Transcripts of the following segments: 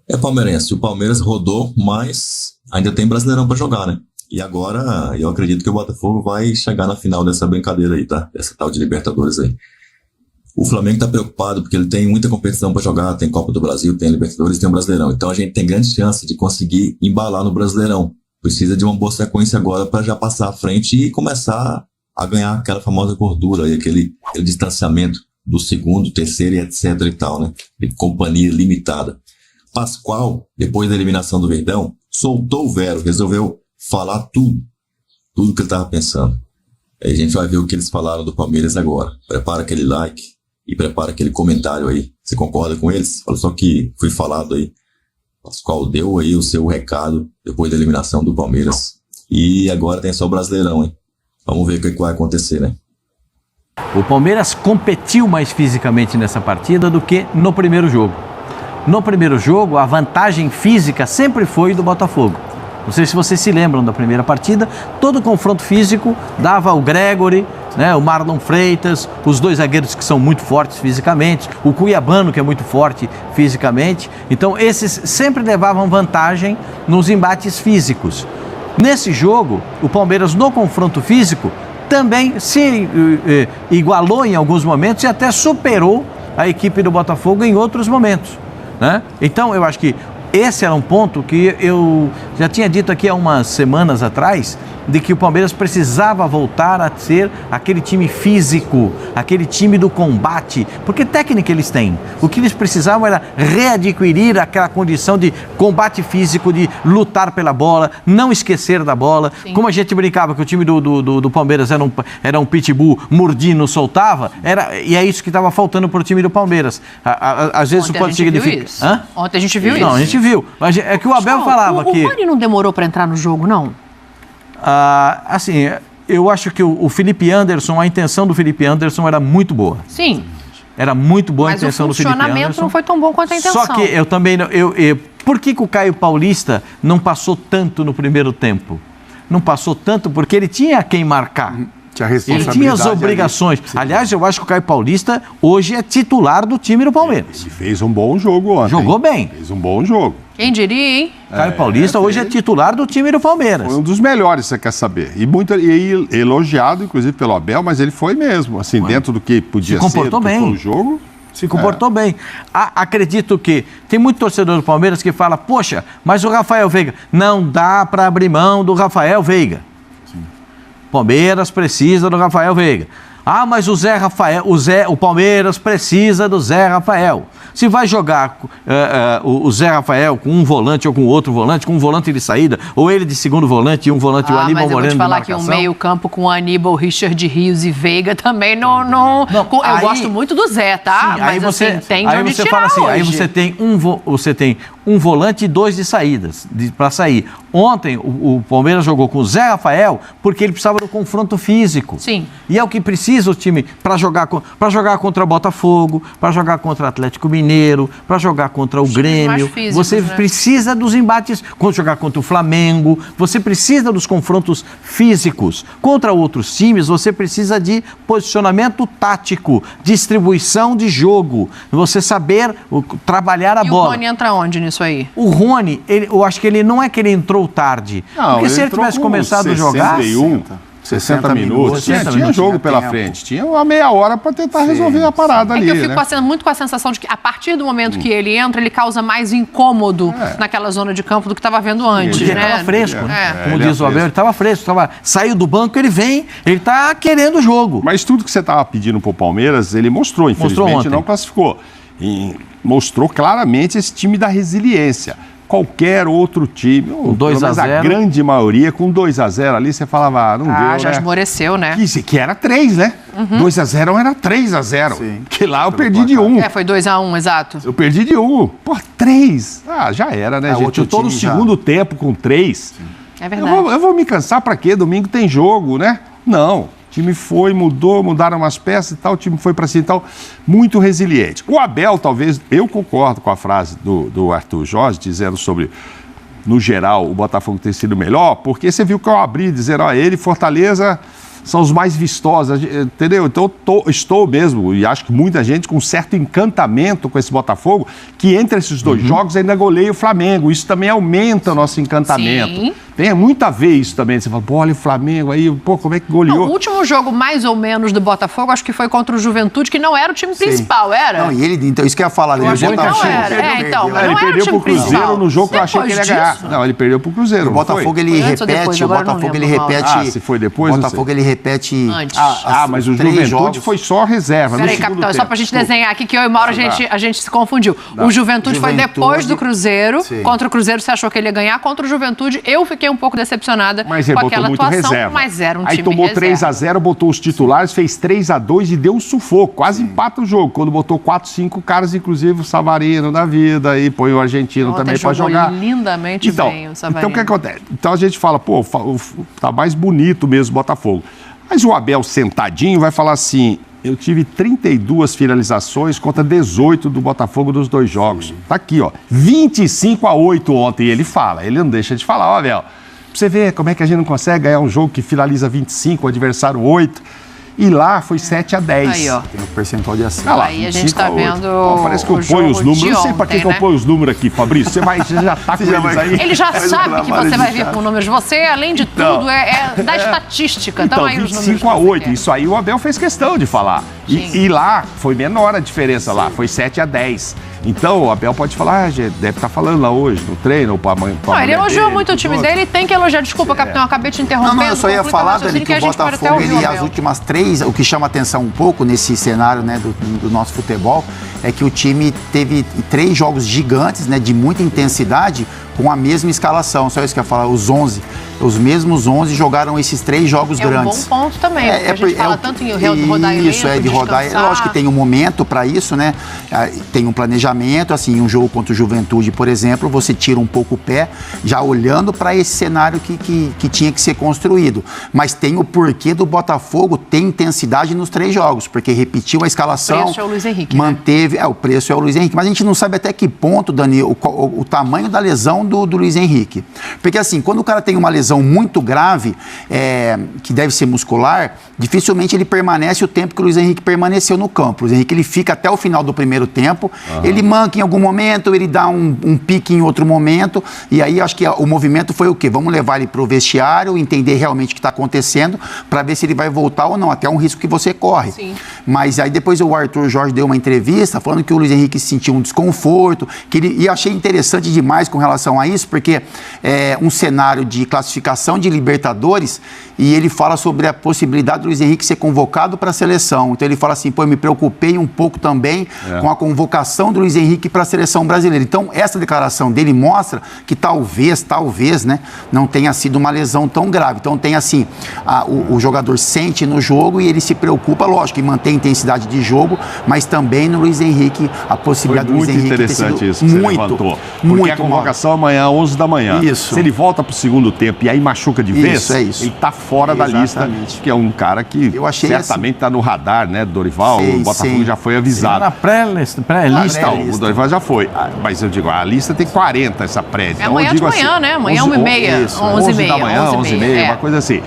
É palmeirense. O Palmeiras rodou, mas ainda tem Brasileirão pra jogar, né? E agora eu acredito que o Botafogo vai chegar na final dessa brincadeira aí, tá? Dessa tal de Libertadores aí. O Flamengo tá preocupado porque ele tem muita competição pra jogar, tem Copa do Brasil, tem Libertadores, tem o Brasileirão. Então a gente tem grande chance de conseguir embalar no Brasileirão. Precisa de uma boa sequência agora para já passar à frente e começar a ganhar aquela famosa gordura e aquele distanciamento do segundo, terceiro e etc e tal, né? De companhia limitada. Pascoal, depois da eliminação do Verdão, soltou o Vero, resolveu falar tudo que ele estava pensando. Aí a gente vai ver o que eles falaram do Palmeiras agora. Prepara aquele like e prepara aquele comentário aí. Você concorda com eles? Olha só que foi falado aí. Pascoal deu aí o seu recado depois da eliminação do Palmeiras. E agora tem só o Brasileirão, hein? Vamos ver o que vai acontecer, né? O Palmeiras competiu mais fisicamente nessa partida do que no primeiro jogo. No primeiro jogo, a vantagem física sempre foi do Botafogo. Não sei se vocês se lembram da primeira partida, todo confronto físico dava o Gregory, né, o Marlon Freitas, os dois zagueiros que são muito fortes fisicamente, o Cuiabano que é muito forte fisicamente. Então esses sempre levavam vantagem nos embates físicos. Nesse jogo, o Palmeiras no confronto físico também se igualou em alguns momentos e até superou a equipe do Botafogo em outros momentos, né? Então eu acho que esse era um ponto que eu já tinha dito aqui há umas semanas atrás, de que o Palmeiras precisava voltar a ser aquele time físico, aquele time do combate, porque técnica eles têm. O que eles precisavam era readquirir aquela condição de combate físico, de lutar pela bola, não esquecer da bola. Sim. Como a gente brincava que o time do Palmeiras era um pitbull, mordia, não soltava, e é isso que estava faltando para o time do Palmeiras. Às vezes Ontem isso pode significar... Ontem a gente viu isso. Não, a gente viu. Mas é que o Abel falava que... O Rony não demorou para entrar no jogo, não? Assim, eu acho que o Felipe Anderson, a intenção do Felipe Anderson era muito boa. Sim. Era muito boa a intenção do Felipe Anderson. Mas o funcionamento não foi tão bom quanto a intenção. Só que eu também... por que o Caio Paulista não passou tanto no primeiro tempo? Não passou tanto porque ele tinha quem marcar. Ele tinha as obrigações. Aliás, eu acho que o Caio Paulista hoje é titular do time do Palmeiras. Ele fez um bom jogo ontem. Jogou bem. Fez um bom jogo. Quem diria, hein? Caio Paulista hoje é titular do time do Palmeiras. Foi um dos melhores, você quer saber. E muito elogiado, inclusive, pelo Abel, mas ele foi mesmo. Assim, dentro do que podia ser, se comportou bem. O jogo. Se comportou bem. Acredito que tem muito torcedor do Palmeiras que fala, poxa, mas o Rafael Veiga, não dá para abrir mão do Rafael Veiga. Palmeiras precisa do Rafael Veiga. Ah, mas o Palmeiras precisa do Zé Rafael. Se vai jogar o Zé Rafael com um volante ou com outro volante, com um volante de saída, ou ele de segundo volante e um volante o Aníbal Moreno de marcação. Mas eu vou te falar que um meio campo com Aníbal, Richard Rios e Veiga também não eu gosto muito do Zé, tá? Sim, mas aí você, assim, tem de onde você tirar fala assim, hoje. aí você tem um volante e dois de saídas para sair. Ontem o Palmeiras jogou com o Zé Rafael porque ele precisava do confronto físico. Sim. E é o que precisa o time para jogar contra o Botafogo, para jogar contra o Atlético Mineiro, para jogar contra o Grêmio. Físicos, você né? precisa dos embates, quando jogar contra o Flamengo, você precisa dos confrontos físicos. Contra outros times, você precisa de posicionamento tático, distribuição de jogo, você saber trabalhar a bola. E o Rony entra onde nisso aí? O Rony, eu acho que ele não é que ele entrou tarde. Não, porque se ele tivesse começado a jogar... 60 minutos. Tinha jogo pela frente. Tinha uma meia hora para tentar resolver a parada ali. É que eu fico muito com a sensação de que a partir do momento que ele entra, ele causa mais incômodo naquela zona de campo do que estava vendo antes. Ele estava fresco, né? Como diz o Abel, ele estava fresco. Saiu do banco, ele vem, ele está querendo o jogo. Mas tudo que você estava pedindo para o Palmeiras, ele mostrou. Infelizmente não classificou. E mostrou claramente esse time da resiliência. Qualquer outro time, com 2-0, a grande maioria, com 2-0 ali, você falava, não deu, já esmoreceu, né? Que era 3, né? 2-0 era 3-0. Que lá eu perdi de 1. Foi 2-1, exato. Eu perdi de 1. Pô, 3. Já era, né, gente? Eu tô no segundo tempo com 3. É verdade. Eu vou me cansar pra quê? Domingo tem jogo, né? Não. O time foi, mudaram umas peças e tal, o time foi para cima e tal, muito resiliente. O Abel, talvez, eu concordo com a frase do Arthur Jorge, dizendo sobre, no geral, o Botafogo ter sido melhor, porque você viu que eu abri, dizendo, ele, Fortaleza, são os mais vistosos, entendeu? Então estou mesmo, e acho que muita gente com certo encantamento com esse Botafogo, que entre esses dois jogos ainda goleia o Flamengo. Isso também aumenta o nosso encantamento. Sim. Tem muito a ver isso também. Você fala, pô, olha o Flamengo aí, pô, como é que goleou? O último jogo, mais ou menos, do Botafogo, acho que foi contra o Juventude, que não era o time principal, era? Não, e ele, então, isso que eu ia falar dele. Eu achei que não era. Então, mas Ele não era o perdeu time pro Cruzeiro principal. no jogo que eu achei que ele ia ganhar. Depois Não, ele perdeu pro Cruzeiro. O Botafogo, ele Foi antes ou depois? repete, o Agora eu não Botafogo, ele lembro, Mauro. repete... Se foi depois, O não Botafogo, sei. ele repete... Antes. Mas o 3 Juventude jogos. foi só reserva. Peraí, no capitão, segundo só tempo. pra gente desenhar aqui, que eu e o Mauro a gente se confundiu. O Juventude foi depois do Cruzeiro. Sim. Contra o Cruzeiro você achou que ele ia ganhar. Contra o Juventude eu fiquei um pouco decepcionada Mas com ele botou aquela muito atuação, reserva. mas era um Aí time tomou reserva. 3-0, botou os titulares, fez 3-2 e deu um sufoco. Quase empata o jogo. Quando botou 4, 5 caras, inclusive o Savarino da vida, aí põe o argentino Ontem também pra jogou jogar. lindamente bem o Savarino. Então o que acontece? Então a gente fala, pô, tá mais bonito mesmo o Botafogo. Mas o Abel sentadinho vai falar assim, eu tive 32 finalizações contra 18 do Botafogo nos 2 jogos. Tá aqui, ó, 25-8 ontem, ele fala, ele não deixa de falar, ó, Abel, pra você ver como é que a gente não consegue ganhar um jogo que finaliza 25, o adversário 8, e lá foi 7-10. Aí, ó. Tem o percentual de acerto. Ah lá, Aí a gente tá 25-8. vendo Ó, parece que eu o ponho os jogo números. de Não sei pra que ontem, eu né? ponho os números aqui, Fabrício. Você já tá com eles aí. Ele já Faz um sabe que trabalho você de vai vir chato. com números. Você, além de Então. tudo, é da estatística. Então, aí os números que você 25-8. quer. Isso aí o Abel fez questão de falar. Sim. E lá foi menor a diferença lá, foi 7-10. Então o Abel pode falar, gente, deve estar falando lá hoje, no treino, ou pra amanhã. Não, ele elogiou muito o time dele e tem que elogiar. Desculpa, capitão, eu acabei te interrompendo. Não, eu só ia Conclui falar, teu Dani, raciocínio que o a gente pode até Botafogo, ouvir o ele, Abel. as últimas 3, o que chama atenção um pouco nesse cenário, né, do nosso futebol, é que o time teve 3 jogos gigantes, né, de muita intensidade, com a mesma escalação. Só isso que eu ia falar, os 11. Os mesmos 11 jogaram esses 3 jogos grandes. É um bom ponto também, porque a gente fala tanto em rodar elenco, isso, de rodar. descansar. Lógico que tem um momento para isso, né? Tem um planejamento, assim, um jogo contra o Juventude, por exemplo, você tira um pouco o pé, já olhando para esse cenário que tinha que ser construído. Mas tem o porquê do Botafogo ter intensidade nos 3 jogos, porque repetiu a escalação. O preço é o Luiz Henrique, manteve, o preço é o Luiz Henrique. Mas a gente não sabe até que ponto, Dani, o tamanho da lesão do Luiz Henrique. Porque assim, quando o cara tem uma lesão muito grave, que deve ser muscular, dificilmente ele permanece o tempo que o Luiz Henrique permaneceu no campo. O Luiz Henrique, ele fica até o final do primeiro tempo, ele manca em algum momento, ele dá um pique em outro momento, e aí acho que o movimento foi o quê? Vamos levar ele para o vestiário, entender realmente o que está acontecendo, para ver se ele vai voltar ou não, até um risco que você corre. Sim. Mas aí depois o Arthur Jorge deu uma entrevista falando que o Luiz Henrique sentiu um desconforto, e achei interessante demais com relação a isso, porque é um cenário de classificação de Libertadores, e ele fala sobre a possibilidade do Luiz Henrique ser convocado para a seleção. Então ele fala assim, pô, eu me preocupei um pouco também com a convocação do Luiz Henrique para a seleção brasileira. Então essa declaração dele mostra que talvez, né, não tenha sido uma lesão tão grave. Então tem assim, o jogador sente no jogo e ele se preocupa, lógico, em manter a intensidade de jogo, mas também no Luiz Henrique, a possibilidade do Luiz Henrique ter sido interessante isso que você levantou. Porque a convocação amanhã, 11 da manhã. Isso. Se ele volta pro segundo tempo e aí machuca de vez, é isso. ele tá fora da lista, que é um cara que Eu achei certamente tá no radar, né, do Dorival. Sim, o Botafogo sim. já foi avisado. Na pré-lista. Então, o Dorival já foi. Mas eu digo, a lista tem 40, essa pré. Então, amanhã eu digo de manhã, assim, né? Amanhã 11h30. 11h30, da manhã, 11h30, uma coisa assim.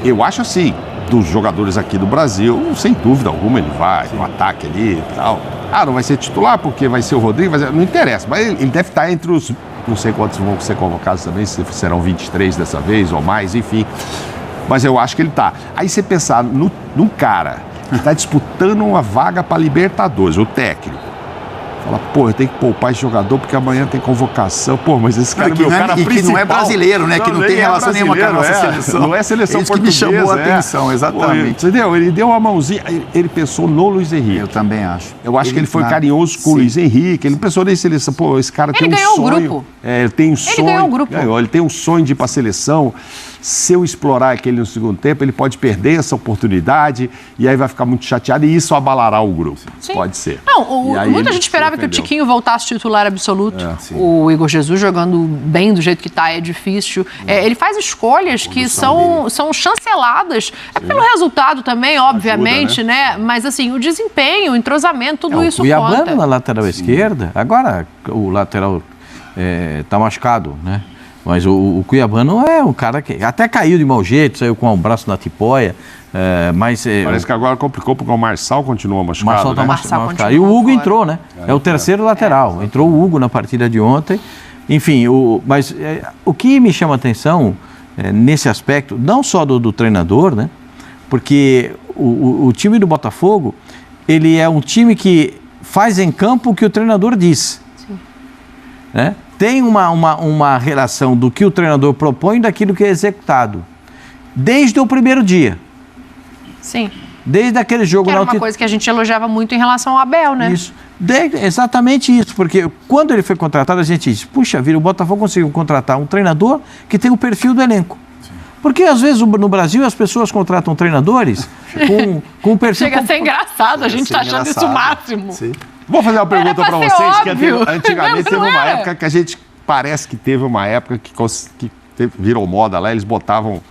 Eu acho assim, dos jogadores aqui do Brasil, sem dúvida alguma, ele vai no ataque ali e tal. Não vai ser titular porque vai ser o Rodrigo, não interessa, mas ele deve estar entre os, não sei quantos vão ser convocados também, se serão 23 dessa vez ou mais, enfim. Mas eu acho que ele tá. Aí você pensar num cara que está disputando uma vaga para Libertadores, o técnico. Fala, pô, eu tenho que poupar esse jogador porque amanhã tem convocação. Pô, mas esse cara é meu cara principal. Que não é brasileiro, né? Que não tem relação nenhuma com a nossa seleção. Não é seleção Isso portuguesa. que me chamou a atenção, exatamente. Pô, entendeu? Ele deu uma mãozinha, ele pensou no Luiz Henrique. Eu também acho. Eu acho que ele foi carinhoso com o Luiz Henrique. Ele pensou nem seleção. Pô, esse cara tem um sonho. Ele ganhou o grupo. Ele tem um sonho. Ele ganhou o grupo. Ele tem um sonho de ir para a seleção. Se eu explorar aquele no segundo tempo, ele pode perder essa oportunidade e aí vai ficar muito chateado e isso abalará o grupo. Sim. Pode ser. Não, ele muita gente esperava que o Tiquinho voltasse titular absoluto. O Igor Jesus jogando bem do jeito que está é difícil. Ele faz escolhas que são chanceladas pelo resultado também, obviamente, ajuda, né? Mas assim, o desempenho, o entrosamento, tudo isso O Iabano conta. na lateral esquerda, agora o lateral está machucado, né? Mas o Cuiabano é um cara que até caiu de mau jeito, saiu com o braço na tipóia, mas... Parece que agora complicou porque o Marçal continua machucado, Tá né? machucado. E o Hugo entrou, né? É o terceiro lateral. Entrou o Hugo na partida de ontem. Enfim, mas o que me chama a atenção nesse aspecto, não só do treinador, né? Porque o time do Botafogo, ele é um time que faz em campo o que o treinador diz. Sim. Né? Tem uma relação do que o treinador propõe daquilo que é executado. Desde o primeiro dia. Sim. Desde aquele jogo... Que era uma coisa que a gente elogiava muito em relação ao Abel, né? Isso. Exatamente isso, porque quando ele foi contratado, a gente disse, puxa vida, o Botafogo conseguiu contratar um treinador que tem o perfil do elenco. Sim. Porque às vezes no Brasil as pessoas contratam treinadores com um perfil... Chega a ser engraçado, a gente está achando isso o máximo. Sim. Vou fazer uma pergunta para vocês, que antigamente teve uma época que a gente parece que teve uma época que virou moda lá, eles botavam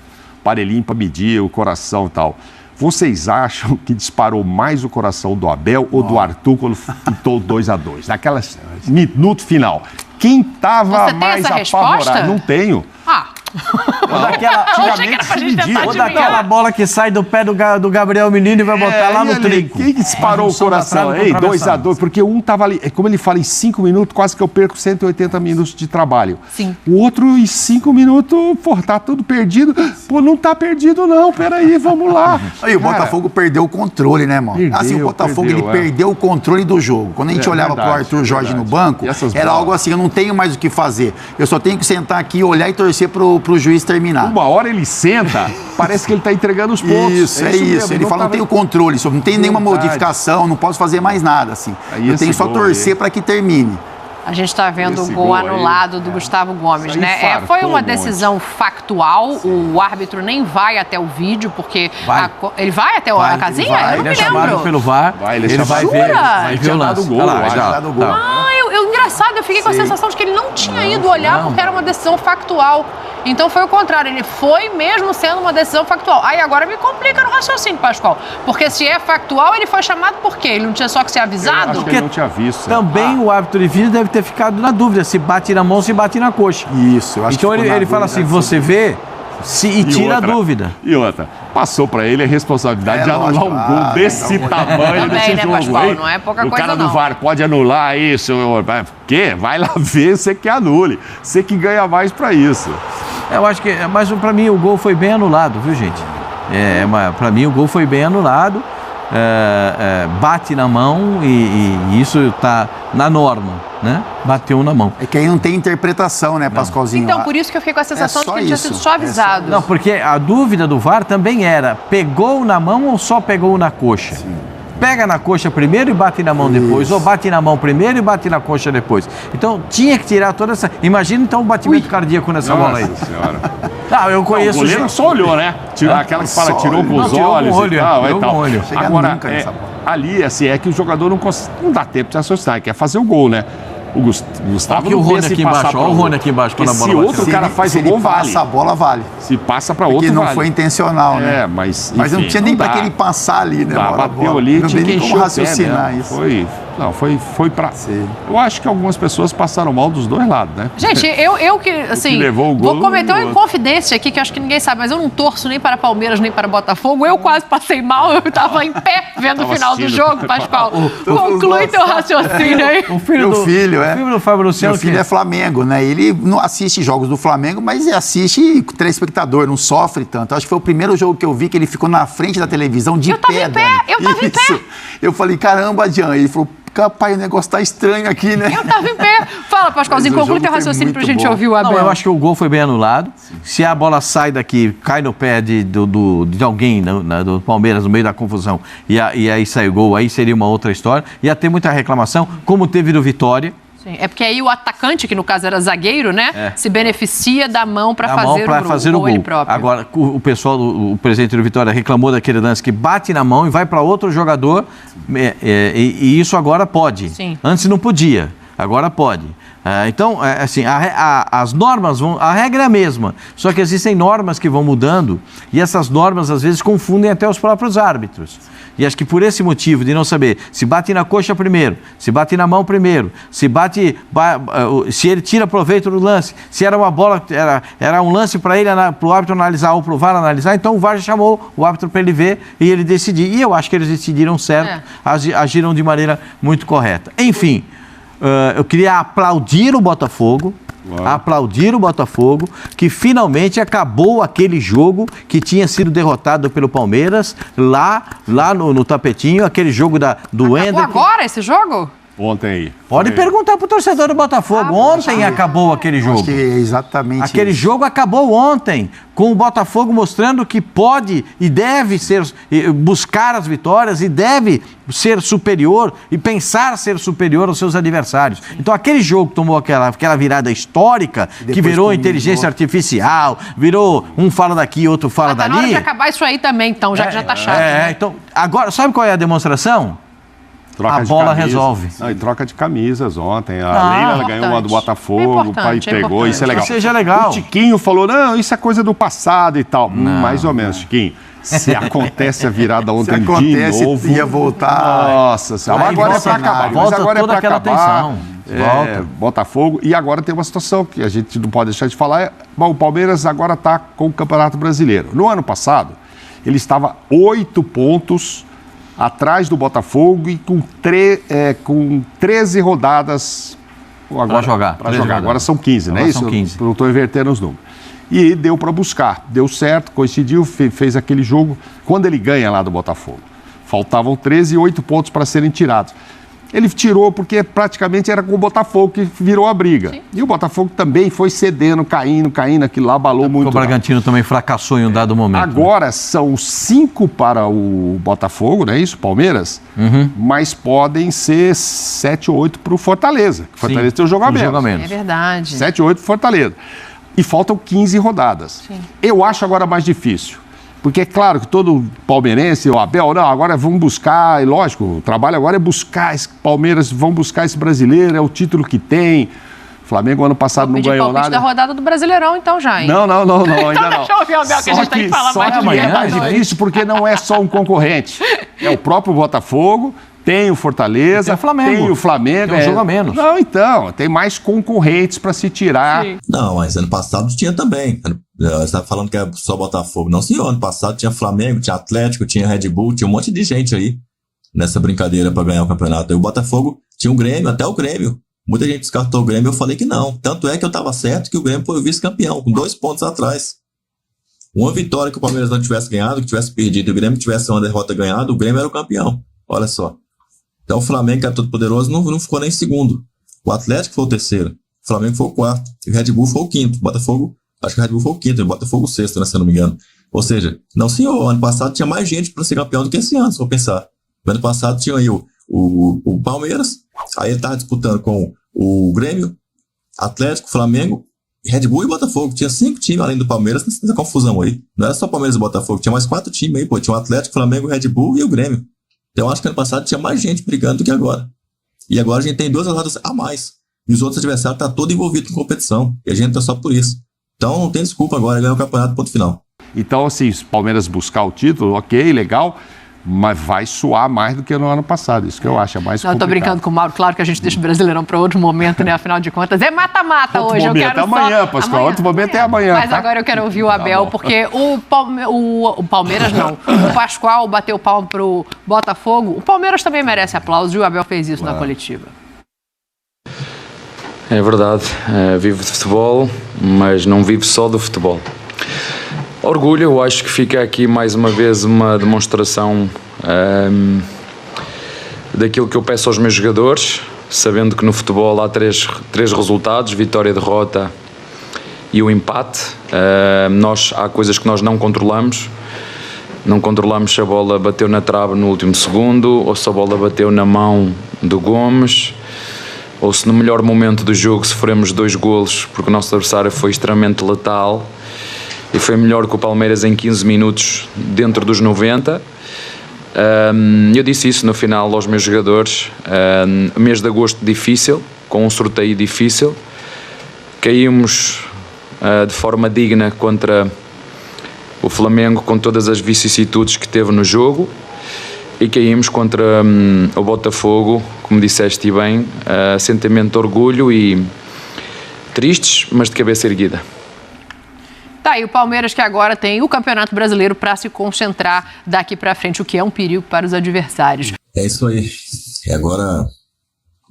aparelhinho para medir o coração e tal. Vocês acham que disparou mais o coração do Abel ou do Arthur quando pintou 2-2? Naquela minuto final. Quem estava mais apavorado? Não tenho. Ou daquela bola que sai do pé do Gabriel Menino e vai botar lá no trinco. Quem disparou o coração aí? 2-2, porque um tava ali, como ele fala, em 5 minutos, quase que eu perco 180 minutos de trabalho. Sim. O outro, em 5 minutos, tá tudo perdido. Pô, não tá perdido não, peraí, vamos lá. Aí o Botafogo perdeu o controle, né, irmão? Assim, o Botafogo perdeu o controle do jogo. Quando a gente olhava pro Arthur Jorge no banco, era algo assim, eu não tenho mais o que fazer. Eu só tenho que sentar aqui, olhar e torcer pro juiz terminar. Uma hora ele senta, parece que ele está entregando os pontos. Isso, é isso. Ele fala, não tenho controle, não tem nenhuma modificação, não posso fazer mais nada, assim. Eu tenho só torcer para que termine. A gente está vendo o gol anulado do Gustavo Gomes, né? Foi uma decisão factual, o árbitro nem vai até o vídeo, porque ele vai até a casinha? Eu não me lembro. Pelo VAR, ele vai ver o lance. Engraçado, eu fiquei com a sensação de que ele não tinha ido olhar porque era uma decisão factual. Então foi o contrário, ele foi mesmo sendo uma decisão factual. Aí agora me complica no raciocínio, Pascoal. Porque se é factual, ele foi chamado por quê? Ele não tinha só que ser avisado? Acho que ele não tinha visto. Também o árbitro de vídeo deve ter ficado na dúvida se bate na mão ou se bate na coxa. Isso, eu acho então que ele fala assim, você vê e tira a dúvida. E outra, passou pra ele a responsabilidade de anular um gol desse tamanho, desse jogo, Pascoal, hein? não é pouca coisa, o cara do VAR pode anular isso. O quê? Vai lá ver, você que anule. Você que ganha mais pra isso. Eu acho que, mas pra mim o gol foi bem anulado, viu, gente? Pra mim o gol foi bem anulado. Bate na mão e isso está na norma, né? Bateu na mão. É que aí não tem interpretação, né, Pascoalzinho? Então, por isso que eu fiquei com a sensação de que ele tinha sido só avisado. Não, porque a dúvida do VAR também era, pegou na mão ou só pegou na coxa? Sim. Pega na coxa primeiro e bate na mão depois, ou bate na mão primeiro e bate na coxa depois. Então, tinha que tirar toda essa... Imagina, então, o batimento cardíaco nessa bola aí. Nossa Senhora. Não, eu conheço... O goleiro só olhou, né? Aquela que fala, tirou com os olhos e tal. Agora, ali, assim, é que o jogador não dá tempo de raciocinar, quer fazer o gol, né? O Gustavo não pensa em passar para o Rony aqui embaixo quando a bola se outro cara faz o gol, vale. Se a bola vale. Se passa para outro, vale. Porque não foi intencional, né? Mas não tinha nem para que ele passar ali, né? Bateu ali, tinha que encher raciocinar isso. Foi pra... Eu acho que algumas pessoas passaram mal dos dois lados, né? Gente, eu que, assim, vou cometer uma inconfidência aqui, que acho que ninguém sabe, mas eu não torço nem para Palmeiras, nem para Botafogo. Eu quase passei mal, eu estava em pé vendo o final do jogo, Pascoal. Conclui teu raciocínio aí. O filho do Fábio Luciano. Meu filho é Flamengo, né? Ele não assiste jogos do Flamengo, mas assiste telespectador, não sofre tanto. Acho que foi o primeiro jogo que eu vi que ele ficou na frente da televisão de pé. Eu tava em pé. Eu falei, caramba, Jean. Ele falou, pai, o negócio tá estranho aqui, né? Eu tava em pé. Fala, Pascoalzinho, conclui teu raciocínio pra gente ouvir o Abel. Não, eu acho que o gol foi bem anulado. Sim. Se a bola sai daqui, cai no pé de alguém do Palmeiras no meio da confusão e aí sai o gol, aí seria uma outra história. Ia ter muita reclamação, como teve do Vitória. Sim, é porque aí o atacante, que no caso era zagueiro, né? Se beneficia da mão para fazer o gol ele próprio. Agora, o pessoal, o presidente do Vitória reclamou daquele lance que bate na mão e vai para outro jogador, e isso agora pode. Sim. Antes não podia, agora pode. Então, assim, as normas a regra é a mesma, só que existem normas que vão mudando e essas normas às vezes confundem até os próprios árbitros. E acho que por esse motivo de não saber se bate na coxa primeiro, se bate na mão primeiro, se ele tira proveito do lance, se era uma bola, era um lance para ele, para o árbitro analisar ou para o VAR analisar, então o VAR chamou o árbitro para ele ver e ele decidir. E eu acho que eles decidiram certo, agiram de maneira muito correta. Enfim, eu queria aplaudir o Botafogo, que finalmente acabou aquele jogo que tinha sido derrotado pelo Palmeiras lá no tapetinho, aquele jogo do Ender. Acabou agora esse jogo? Ontem aí. Pode perguntar pro torcedor do Botafogo. Ontem acabou aquele jogo. Acho que é exatamente aquele isso. jogo acabou ontem, com o Botafogo mostrando que pode e deve buscar as vitórias e deve ser superior e pensar ser superior aos seus adversários. Então aquele jogo tomou aquela virada histórica, que virou inteligência artificial, virou um fala daqui, outro fala dali. Tá na hora de acabar isso aí também, então, já tá chato. Né? Então, agora, sabe qual é a demonstração? Troca a bola resolve. Não, e troca de camisas ontem. A Leila ela ganhou uma do Botafogo, o pai pegou, isso é legal. Que seja legal. O Tiquinho falou, não, isso é coisa do passado e tal. Mais ou menos, Tiquinho. Se acontece a virada ontem de novo... ia voltar... Nossa Senhora, agora é pra acabar. Volta agora toda aquela tensão. Volta. Botafogo. E agora tem uma situação que a gente não pode deixar de falar. O Palmeiras agora está com o Campeonato Brasileiro. No ano passado, ele estava 8 pontos... atrás do Botafogo e com 13 rodadas para jogar. Agora são 15, não é isso? São 15. Eu estou invertendo os números. E deu para buscar. Deu certo, coincidiu, fez aquele jogo. Quando ele ganha lá do Botafogo, faltavam 13 e 8 pontos para serem tirados. Ele tirou porque praticamente era com o Botafogo que virou a briga. Sim. E o Botafogo também foi cedendo, caindo, aquilo lá abalou muito. O Bragantino também fracassou em um dado momento. Agora são 5 para o Botafogo, não é isso? Palmeiras. Mas podem ser 7 ou 8 para o Fortaleza. O Fortaleza tem um jogo a menos. É verdade. 7 ou 8 para o Fortaleza. E faltam 15 rodadas. Sim. Eu acho agora mais difícil. Porque é claro que todo palmeirense, o Abel, não, agora vamos buscar, e lógico, o trabalho agora é buscar esse Palmeiras, vão buscar esse brasileiro, é o título que tem. O Flamengo ano passado não ganhou nada. Da rodada do Brasileirão então já, hein? Não, ainda não. Deixa eu ouvir o Abel que a gente tem que falar mais de amanhã. É mais difícil porque não é só um concorrente. É o próprio Botafogo, tem o Fortaleza, tem o Flamengo. Tem um jogo a menos. Não, então, tem mais concorrentes para se tirar. Sim. Não, mas ano passado tinha também. Você está falando que é só Botafogo. Não, senhor. Ano passado tinha Flamengo, tinha Atlético, tinha Red Bull, tinha um monte de gente aí nessa brincadeira para ganhar o campeonato. E o Botafogo tinha um Grêmio, até o Grêmio. Muita gente descartou o Grêmio, eu falei que não. Tanto é que eu estava certo que o Grêmio foi o vice-campeão, com 2 pontos atrás. Uma vitória que o Palmeiras não tivesse ganhado, que tivesse perdido, e o Grêmio tivesse uma derrota ganhada, o Grêmio era o campeão. Olha só. Então o Flamengo, que era todo poderoso, não ficou nem segundo. O Atlético foi o terceiro. O Flamengo foi o quarto. E o Red Bull foi o quinto. O Botafogo, acho que o Red Bull foi o quinto. E o Botafogo o sexto, né, se eu não me engano. Ou seja, não senhor, ano passado tinha mais gente para ser campeão do que esse ano, se for pensar. No ano passado tinha aí o Palmeiras, aí ele estava disputando com o Grêmio, Atlético, Flamengo, Red Bull e Botafogo. Tinha 5 times além do Palmeiras nessa confusão aí. Não era só Palmeiras e Botafogo, tinha mais 4 times aí, pô. Tinha o Atlético, Flamengo, Red Bull e o Grêmio. Então eu acho que ano passado tinha mais gente brigando do que agora. E agora a gente tem 2 rodadas a mais. E os outros adversários estão todos envolvidos em competição. E a gente tá só por isso. Então não tem desculpa agora, ganhar o campeonato, ponto final. Então, assim, se o Palmeiras buscar o título, ok, legal, mas vai suar mais do que no ano passado. Isso que eu acho, é mais complicado. Eu tô brincando com o Mauro, claro que a gente deixa o Brasileirão para outro momento, né? Afinal de contas, é mata-mata hoje. Momento, eu quero amanhã, Pascoal. Outro momento é amanhã. Mas agora eu quero ouvir o Abel, porque o Palmeiras não. O Pascoal bateu palmo pro Botafogo. O Palmeiras também merece aplausos e o Abel fez isso na coletiva. É verdade, vivo de futebol, mas não vivo só do futebol. Orgulho, eu acho que fica aqui mais uma vez uma demonstração daquilo que eu peço aos meus jogadores, sabendo que no futebol há três resultados, vitória, derrota e o empate. Há coisas que nós não controlamos. Não controlamos se a bola bateu na trave no último segundo ou se a bola bateu na mão do Gomes, ou se no melhor momento do jogo sofremos 2 golos porque o nosso adversário foi extremamente letal e foi melhor que o Palmeiras em 15 minutos dentro dos 90. Eu disse isso no final aos meus jogadores. Mês de agosto difícil, com um sorteio difícil. Caímos de forma digna contra o Flamengo com todas as vicissitudes que teve no jogo. e caímos contra o Botafogo, como disseste bem, sentimento de orgulho e tristes, mas de cabeça erguida. Tá, e o Palmeiras que agora tem o Campeonato Brasileiro para se concentrar daqui para frente, o que é um perigo para os adversários. É isso aí. É agora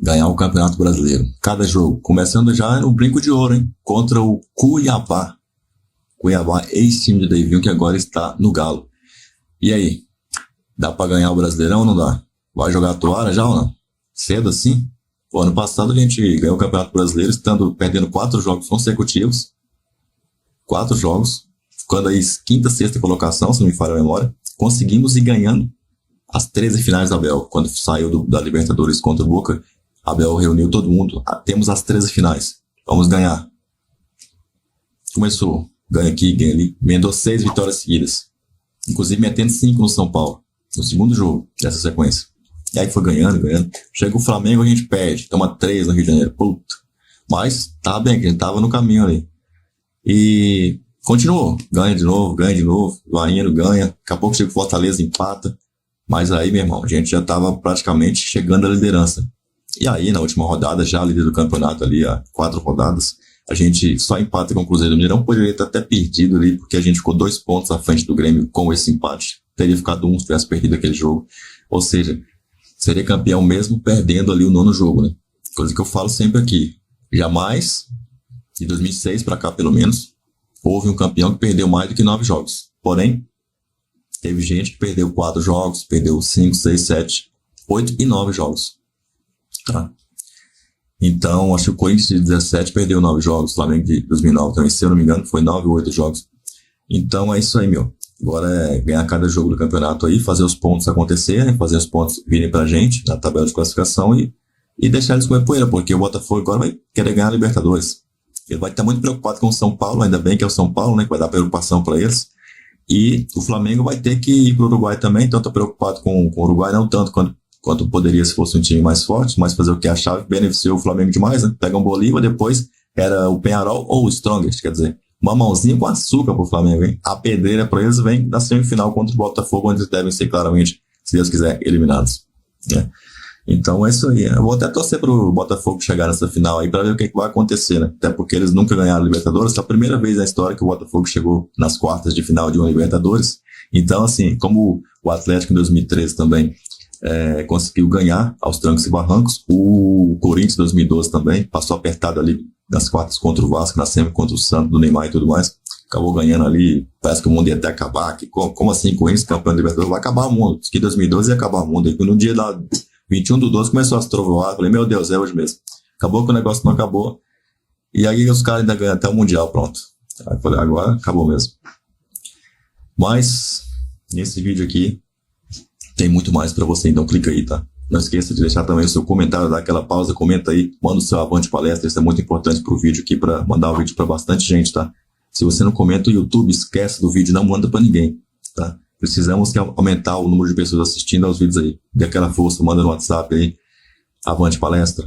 ganhar o Campeonato Brasileiro. Cada jogo. Começando já no brinco de ouro, hein? Contra o Cuiabá. Cuiabá, ex-time de Davinho, que agora está no Galo. E aí? Dá para ganhar o Brasileirão ou não dá? Vai jogar a toalha já ou não? Cedo assim? O ano passado a gente ganhou o Campeonato Brasileiro perdendo 4 jogos consecutivos. 4 jogos. Ficando aí quinta, sexta colocação, se não me falha a memória. Conseguimos ir ganhando as 13 finais da Abel. Quando saiu da Libertadores contra o Boca, a Abel reuniu todo mundo. Temos as 13 finais. Vamos ganhar. Começou. Ganha aqui, ganha ali. Emendou 6 vitórias seguidas. Inclusive metendo 5 no São Paulo. No segundo jogo dessa sequência. E aí foi ganhando. Chega o Flamengo, a gente perde. Toma 3 no Rio de Janeiro. Puta. Mas tá bem, que a gente tava no caminho ali. E continuou. Ganha de novo. Vai indo, ganha. Daqui a pouco chega o Fortaleza, empata. Mas aí, meu irmão, a gente já tava praticamente chegando à liderança. E aí, na última rodada, já líder do campeonato ali, há 4 rodadas, a gente só empata com o Cruzeiro do Mineirão. Poderia ter até perdido ali, porque a gente ficou 2 pontos à frente do Grêmio com esse empate. Teria ficado 1 se tivesse perdido aquele jogo. Ou seja, seria campeão mesmo perdendo ali o 9º jogo, né? Coisa que eu falo sempre aqui. Jamais, de 2006 para cá pelo menos, houve um campeão que perdeu mais do que 9 jogos. Porém, teve gente que perdeu 4 jogos, perdeu 5, 6, 7, 8 e 9 jogos. Tá? Então, acho que o Corinthians de 17 perdeu 9 jogos, o Flamengo de 2009 também, se eu não me engano, foi 9 ou 8 jogos. Então, é isso aí, meu. Agora é ganhar cada jogo do campeonato aí, fazer os pontos acontecerem, fazer os pontos virem pra gente na tabela de classificação e deixar eles comer poeira, porque o Botafogo agora vai querer ganhar a Libertadores. Ele vai estar muito preocupado com o São Paulo, ainda bem que é o São Paulo, né, que vai dar preocupação para eles. E o Flamengo vai ter que ir pro Uruguai também, então tô preocupado com o Uruguai, não tanto quanto poderia se fosse um time mais forte, mas fazer o que a chave beneficiou o Flamengo demais, né? Pega um Bolívar, depois era o Peñarol ou o Strongest, quer dizer, uma mãozinha com açúcar pro Flamengo, hein? A pedreira para eles vem da semifinal contra o Botafogo, onde eles devem ser claramente, se Deus quiser, eliminados. Né? Então é isso aí. Eu vou até torcer pro Botafogo chegar nessa final aí para ver o que vai acontecer, né? Até porque eles nunca ganharam a Libertadores. É a primeira vez na história que o Botafogo chegou nas quartas de final de uma Libertadores. Então, assim, como o Atlético em 2013 também conseguiu ganhar aos trancos e barrancos, o Corinthians em 2012 também passou apertado ali nas quartas contra o Vasco, na semi contra o Santos, do Neymar e tudo mais. Acabou ganhando ali, parece que o mundo ia até acabar. Como assim, Corinthians campeão da Libertadores? Vai acabar o mundo. Diz que em 2012 ia acabar o mundo. E no dia da 21/12 começou a se trovoar. Falei, meu Deus, é hoje mesmo. Acabou que o negócio não acabou. E aí os caras ainda ganham até o Mundial, pronto. Aí falei, agora acabou mesmo. Mas, nesse vídeo aqui, tem muito mais pra você, então clica aí, tá? Não esqueça de deixar também o seu comentário, dar aquela pausa, comenta aí, manda o seu avante palestra, isso é muito importante pro vídeo aqui, pra mandar o vídeo pra bastante gente, tá? Se você não comenta o YouTube, esquece do vídeo, não manda pra ninguém, tá? Precisamos aumentar o número de pessoas assistindo aos vídeos aí. Dê aquela força, manda no WhatsApp aí. Avante palestra.